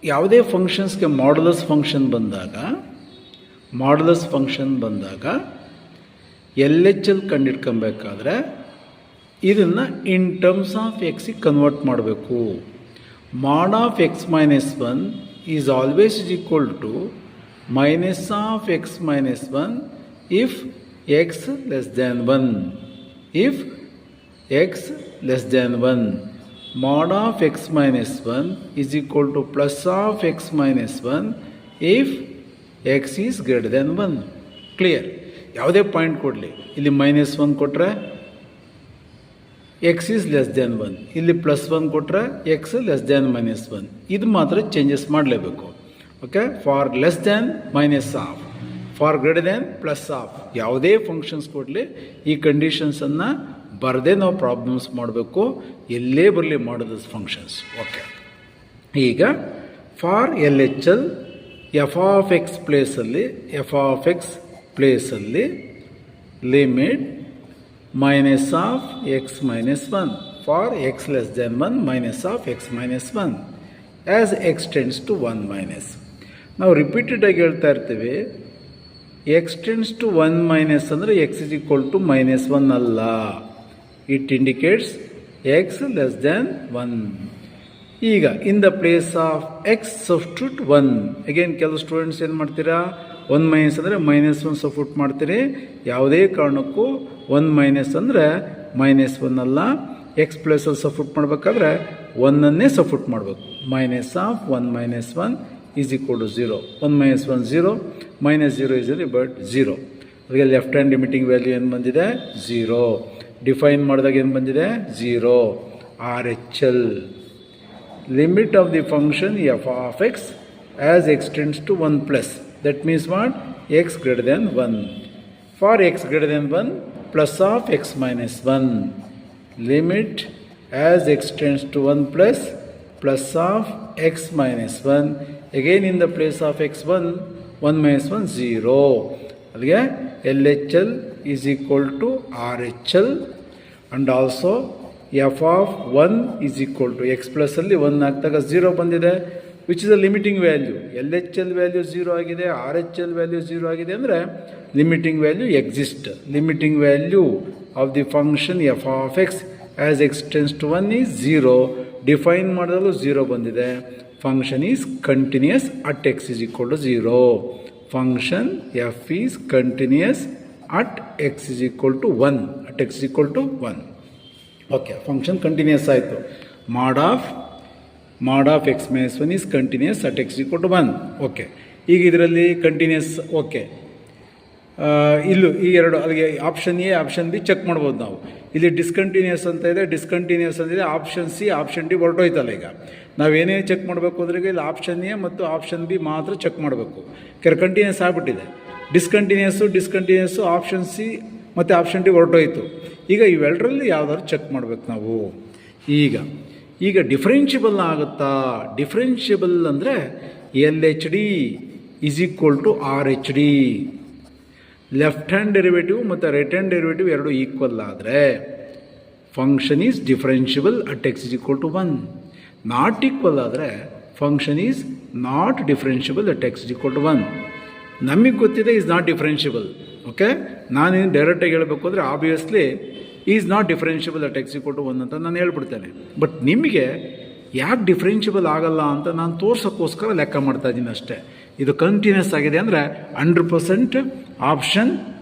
ಯಾವುದೇ ಫಂಕ್ಷನ್ಸ್ಗೆ modulus function ಬಂದಾಗ ಎಲ್ ಎಚ್ ಎಲ್ ಕಂಡಿಡ್ಕೊಬೇಕಾದ್ರೆ ಇದನ್ನು ಇನ್ ಟರ್ಮ್ಸ್ ಆಫ್ ಎಕ್ಸಿಗೆ ಕನ್ವರ್ಟ್ ಮಾಡಬೇಕು. mod of x minus 1 is always is equal to minus of x minus 1 if x less than 1. If x less than 1, mod of x minus 1 is equal to plus of x minus 1 if x is greater than 1. Clear. ಯಾವುದೇ point ಕೊಡಲಿ, ಇಲ್ಲಿ minus 1 ಕೊಟ್ಟರೆ X is less than 1, ಇಲ್ಲಿ plus 1 ಕೊಟ್ಟರೆ X less than minus 1. ಇದು ಮಾತ್ರ changes ಮಾಡಲೇಬೇಕು. Okay, for less than minus of, for greater than plus of, ಯಾವುದೇ ಫಂಕ್ಷನ್ಸ್ ಕೊಡಲಿ ಈ ಕಂಡೀಷನ್ಸನ್ನು ಬರದೆ ನಾವು ಪ್ರಾಬ್ಲಮ್ಸ್ ಮಾಡಬೇಕು. ಎಲ್ಲೇ ಬರಲಿ ಮಾಡೋದು ಫಂಕ್ಷನ್ಸ್. ಓಕೆ, ಈಗ for L H L f of x ಪ್ಲೇಸಲ್ಲಿ limit minus of x minus 1 for x less than 1 minus of x minus 1 as x tends to 1 minus. ನಾವು ರಿಪೀಟೆಡಾಗಿ ಹೇಳ್ತಾ ಇರ್ತೀವಿ, ಎಕ್ಸ್ ಟೆಂಡ್ಸ್ ಟು 1 ಮೈನಸ್ ಅಂದರೆ x is equal to minus 1 ಅಲ್ಲ. It indicates x less than 1. ಈಗ in the place of x substitute 1. Again ಕೆಲವು students ಏನು ಮಾಡ್ತೀರಾ, 1 ಮೈನಸ್ ಅಂದರೆ ಮೈನಸ್ 1 ಸಬ್ಸ್ಟಿಟ್ಯೂಟ್ ಮಾಡ್ತೀರಿ. ಯಾವುದೇ ಕಾರಣಕ್ಕೂ 1 ಮೈನಸ್ ಅಂದರೆ ಮೈನಸ್ 1 ಅಲ್ಲ. ಎಕ್ಸ್ ಪ್ಲೇಸಲ್ಲಿ ಸಬ್ಸ್ಟಿಟ್ಯೂಟ್ ಮಾಡಬೇಕಾದ್ರೆ 1ಅನ್ನೇ ಸಬ್ಸ್ಟಿಟ್ಯೂಟ್ ಮಾಡಬೇಕು. Minus of 1 minus 1 is equal to 0. 1 minus 1 0, minus 0 is but 0. ಅದಕ್ಕೆ ಲೆಫ್ಟ್ ಹ್ಯಾಂಡ್ ಲಿಮಿಟಿಂಗ್ ವ್ಯಾಲ್ಯೂ ಏನು ಬಂದಿದೆ, 0. ಡಿಫೈನ್ ಮಾಡಿದಾಗ ಏನು ಬಂದಿದೆ, 0. R H L limit of the function f of x as x tends to 1 plus. That means what, x greater than 1. For x greater than 1 plus of x minus 1 limit as x tends to 1 plus of x minus 1. Again in the place of x 1 minus 1 0. ಅಲ್ಲಿಗೆ L H L is equal to RHL and also f of 1 is equal to x plus ಅಲ್ಲಿ 1 ಹಾಕಿದಾಗ 0 ಬಂದಿದೆ, which is a limiting value. L H L value 0 ಆಗಿದೆ, R H L value 0 ಆಗಿದೆ ಅಂದರೆ limiting value exist. Limiting value of the function f of x as x tends to 1 is 0. Define ಮಾಡಿದಾಗಲೂ 0 ಬಂದಿದೆ. Function is continuous at x is equal to 0. Function f is continuous at x is equal to 1. At x is equal to 1. Okay, function continuous ಆಯಿತು. mod of x minus 1 is continuous at x is equal to 1. Okay, ಈಗ ಇದರಲ್ಲಿ continuous. Okay, ಇಲ್ಲೂ ಈ ಎರಡು ಅಲ್ಲಿಗೆ option A option B check ಮಾಡ್ಬೋದು ನಾವು. ಇಲ್ಲಿ ಡಿಸ್ಕಂಟಿನ್ಯೂಸ್ ಅಂತ ಇದೆ, ಡಿಸ್ಕಂಟಿನ್ಯೂಸ್ ಅಂತಿದೆ. ಆಪ್ಷನ್ ಸಿ ಆಪ್ಷನ್ ಡಿ ಹೊರಟೋಯ್ತಲ್ಲ. ಈಗ ನಾವೇನೇ ಚೆಕ್ ಮಾಡಬೇಕು ಅಂದರೆ ಇಲ್ಲಿ ಆಪ್ಷನ್ ಎ ಮತ್ತು ಆಪ್ಷನ್ ಬಿ ಮಾತ್ರ ಚೆಕ್ ಮಾಡಬೇಕು. ಕಂಟಿನ್ಯೂಸ್ ಆಗಿಬಿಟ್ಟಿದೆ. ಡಿಸ್ಕಂಟಿನ್ಯೂಸು ಆಪ್ಷನ್ ಸಿ ಮತ್ತು ಆಪ್ಷನ್ ಡಿ ಹೊರಟೋಯ್ತು. ಈಗ ಇವೆರಡರಲ್ಲಿ ಯಾವ್ದಾದ್ರು ಚೆಕ್ ಮಾಡಬೇಕು ನಾವು. ಈಗ ಡಿಫರೆನ್ಷಿಯಬಲ್ ಆಗುತ್ತಾ? ಡಿಫರೆನ್ಷಿಯಬಲ್ ಅಂದರೆ L H D is equal to R H D. Left hand derivative ಮತ್ತು ರೈಟ್ ಹ್ಯಾಂಡ್ ಡೆರಿವೇಟಿವ್ ಎರಡು ಈಕ್ವಲ್ ಆದರೆ function is differentiable at x is equal to 1. Not equal ಆದರೆ function is not differentiable at x is equal to 1. ನಮಗೆ ಗೊತ್ತಿದೆ is not differentiable. Okay, ನಾನೇನು ಡೈರೆಕ್ಟಾಗಿ ಹೇಳಬೇಕು ಅಂದರೆ obviously is not differentiable at x equal to 1 ಅಂತ ನಾನು ಹೇಳ್ಬಿಡ್ತೇನೆ. But ನಿಮಗೆ ಯಾಕೆ ಡಿಫರೆನ್ಷಿಯಬಲ್ ಆಗಲ್ಲ ಅಂತ ನಾನು ತೋರ್ಸೋಕ್ಕೋಸ್ಕರ ಲೆಕ್ಕ ಮಾಡ್ತಾ ಇದ್ದೀನಿ ಅಷ್ಟೇ. ಇದು ಕಂಟಿನ್ಯೂಸ್ ಆಗಿದೆ ಅಂದರೆ 100% ಆಪ್ಷನ್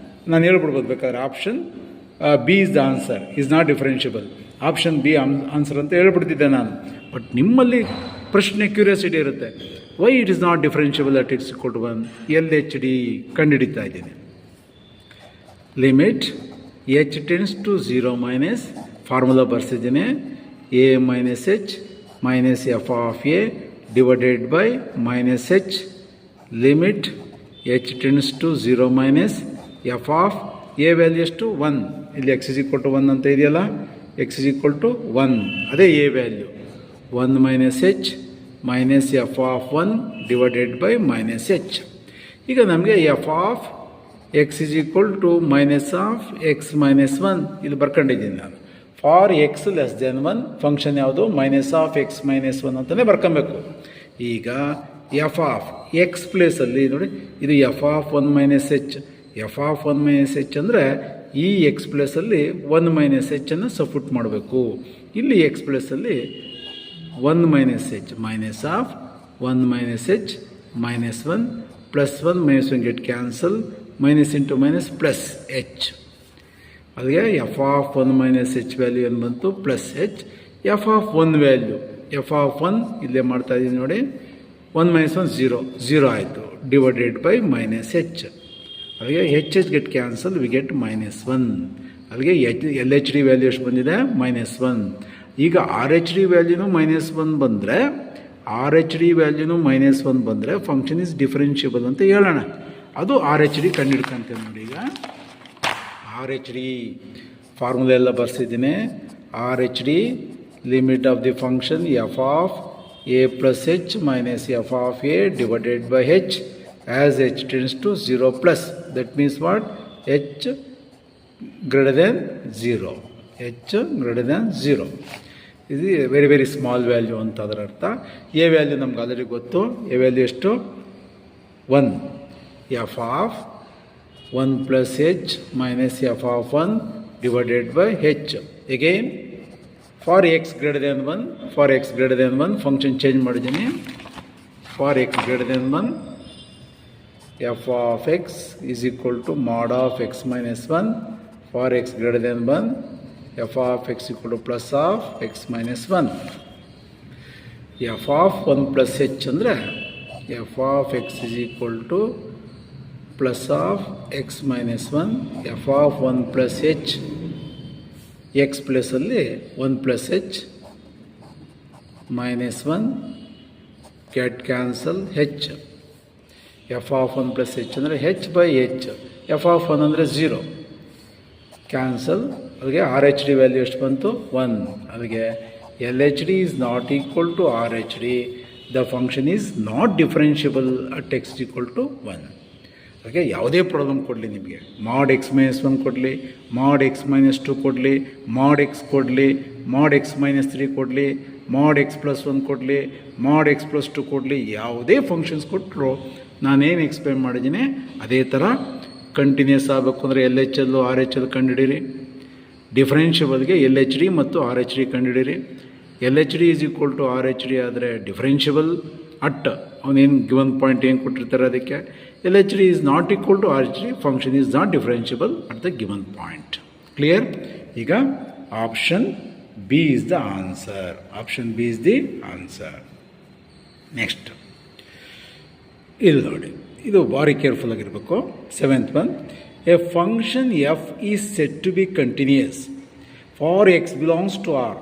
ನಾನು ಹೇಳ್ಬಿಡ್ಬೋದು. ಬೇಕಾದ್ರೆ option B is the answer, is not differentiable. Option B answer ಅಂತ ಹೇಳ್ಬಿಡ್ತಿದ್ದೆ ನಾನು. ಬಟ್ ನಿಮ್ಮಲ್ಲಿ ಪ್ರಶ್ನೆ ಕ್ಯೂರಿಯಾಸಿಟಿ ಇರುತ್ತೆ, why it is not differentiable at x equal to 1. L H D ಕಂಡುಹಿಡಿತಾ ಇದ್ದೀನಿ. Limit h tends to 0 minus formula ಬರ್ಸಿದ್ದೀನಿ, a minus h minus f of a divided by minus h. Limit h tends to 0 minus f of a value ಎಷ್ಟು 1. ಇಲ್ಲಿ X is equal to 1 ಅಂತ ಇದೆಯಲ್ಲ, X is equal to 1 ಅದೇ a value. 1 minus h minus f of 1 divided by minus h. ಈಗ ನಮಗೆ f of x is equal to minus of x minus 1 ಇಲ್ಲಿ ಬರ್ಕೊಂಡಿದ್ದೀನಿ ನಾನು. For x less than 1 function ಯಾವುದು, minus of x minus 1 ಅಂತಲೇ ಬರ್ಕೊಬೇಕು. ಈಗ ಎಫ್ ಆಫ್ ಎಕ್ಸ್ ಪ್ಲೇಸಲ್ಲಿ ನೋಡಿ, ಇದು F of 1 minus H. F of 1 minus H ಅಂದರೆ ಈ ಎಕ್ಸ್ ಪ್ಲೇಸಲ್ಲಿ 1 ಮೈನಸ್ ಎಚ್ಚನ್ನು ಸಬ್ಸ್ಟಿಟ್ಯೂಟ್ ಮಾಡಬೇಕು. ಇಲ್ಲಿ ಎಕ್ಸ್ ಪ್ಲೇಸಲ್ಲಿ 1 minus h, minus of 1 minus h minus 1 plus 1 minus 1 get cancel, minus into minus plus h. ಅಲ್ಲಿಗೆ f of 1 minus h value ಏನು ಬಂತು, plus h. F of 1 value f of 1 ಇಲ್ಲೇ ಮಾಡ್ತಾ ಇದ್ದೀನಿ ನೋಡಿ, 1 ಮೈನಸ್ 1 0 ಆಯಿತು, ಡಿವೈಡೆಡ್ ಬೈ ಮೈನಸ್ ಎಚ್. ಅಲ್ಲಿಗೆ H get cancel, we get minus 1. ಅಲ್ಲಿಗೆ ಎಲ್ ಎಚ್ ಡಿ ವ್ಯಾಲ್ಯೂ ಎಷ್ಟು ಬಂದಿದೆ, ಮೈನಸ್ 1. ಈಗ ಆರ್ ಎಚ್ ಡಿ ವ್ಯಾಲ್ಯೂನು ಮೈನಸ್ 1 ಬಂದರೆ, ಆರ್ ಎಚ್ ಡಿ ವ್ಯಾಲ್ಯೂನು ಮೈನಸ್ 1 ಬಂದರೆ ಫಂಕ್ಷನ್ ಇಸ್ ಡಿಫರೆನ್ಷಿಯಬಲ್ ಅಂತ ಹೇಳೋಣ. ಅದು ಆರ್ ಎಚ್ ಡಿ ಕಂಡುಹಿಡ್ಕೊಂತೇವೆ ನೋಡಿ. ಈಗ ಆರ್ ಎಚ್ ಡಿ ಫಾರ್ಮುಲಾ ಎಲ್ಲ ಬರ್ಸಿದ್ದೀನಿ. R H D limit of the function f of a plus h minus f of a divided by h as h tends to 0 plus. That means what, h greater than 0. H greater than 0 ಇದು very very small value ಅಂತ ಅದರ ಅರ್ಥ. A value ನಮ್ಗೆ already ಗೊತ್ತು. A value ಎಷ್ಟು, 1. F of 1 plus h minus f of 1 divided by H. Again for x greater than 1, for x greater than 1 function change ಮಾಡಿದ್ದೀನಿ. For x greater than 1 f of x is equal to mod of x minus 1. For x greater than 1 f of x equal to plus of x minus 1. F of 1 plus h ಅಂದರೆ f of x is equal to plus of x minus 1. F of 1 plus h, x ಪ್ಲೇಸಲ್ಲಿ 1 plus h minus 1 get cancel h. F of 1 plus h ಅಂದರೆ h by h. F of 1 ಅಂದರೆ 0 cancel. ಅಲ್ಲಿಗೆ R H D value ಎಷ್ಟು ಬಂತು, 1. ಅಲ್ಲಿಗೆ L H D is not equal to R H D. The function is not differentiable at x equal to 1. ಹಾಗೆ ಯಾವುದೇ problem ಕೊಡಲಿ ನಿಮಗೆ, ಮಾಡ್ ಎಕ್ಸ್ ಮೈನಸ್ 1 ಕೊಡಲಿ, ಮಾಡ್ ಎಕ್ಸ್ ಮೈನಸ್ 2 ಕೊಡಲಿ, ಮಾಡ್ ಎಕ್ಸ್ ಕೊಡಲಿ, ಮಾಡ್ ಎಕ್ಸ್ ಮೈನಸ್ 3 ಕೊಡಲಿ, mod x plus 1 ಕೊಡಲಿ, mod x plus 2 ಕೊಡಲಿ, ಯಾವುದೇ ಫಂಕ್ಷನ್ಸ್ ಕೊಟ್ಟರು ನಾನೇನು ಎಕ್ಸ್ಪ್ಲೇನ್ ಮಾಡಿದ್ದೀನಿ ಅದೇ ಥರ ಕಂಟಿನ್ಯೂಸ್ ಆಗಬೇಕು. ಅಂದರೆ ಎಲ್ ಎಚ್ ಎಲ್ಲು ಆರ್ ಎಚ್ ಎಲ್ ಕಂಡುಹಿಡೀರಿ. ಡಿಫರೆನ್ಷಿಯಬಲ್ಗೆ ಎಲ್ ಎಚ್ ಡಿ ಮತ್ತು ಆರ್ ಎಚ್ ಡಿ ಕಂಡುಹಿಡೀರಿ. L H D is equal to R H D ಆದರೆ ಡಿಫರೆನ್ಷಿಯಬಲ್ ಅಟ್ ಅವನೇನು ಗಿವನ್ ಪಾಯಿಂಟ್ ಏನು ಕೊಟ್ಟಿರ್ತಾರೆ ಅದಕ್ಕೆ. L H D is not equal to R H D, function is not differentiable at the given point. Clear? ಈಗ option B is the answer. Option B is the answer. Next ಇಲ್ಲಿ ನೋಡಿ, ಇದು ಭಾರಿ careful ಆಗಿರಬೇಕು. 7th one, a function f is said to be continuous for x belongs to R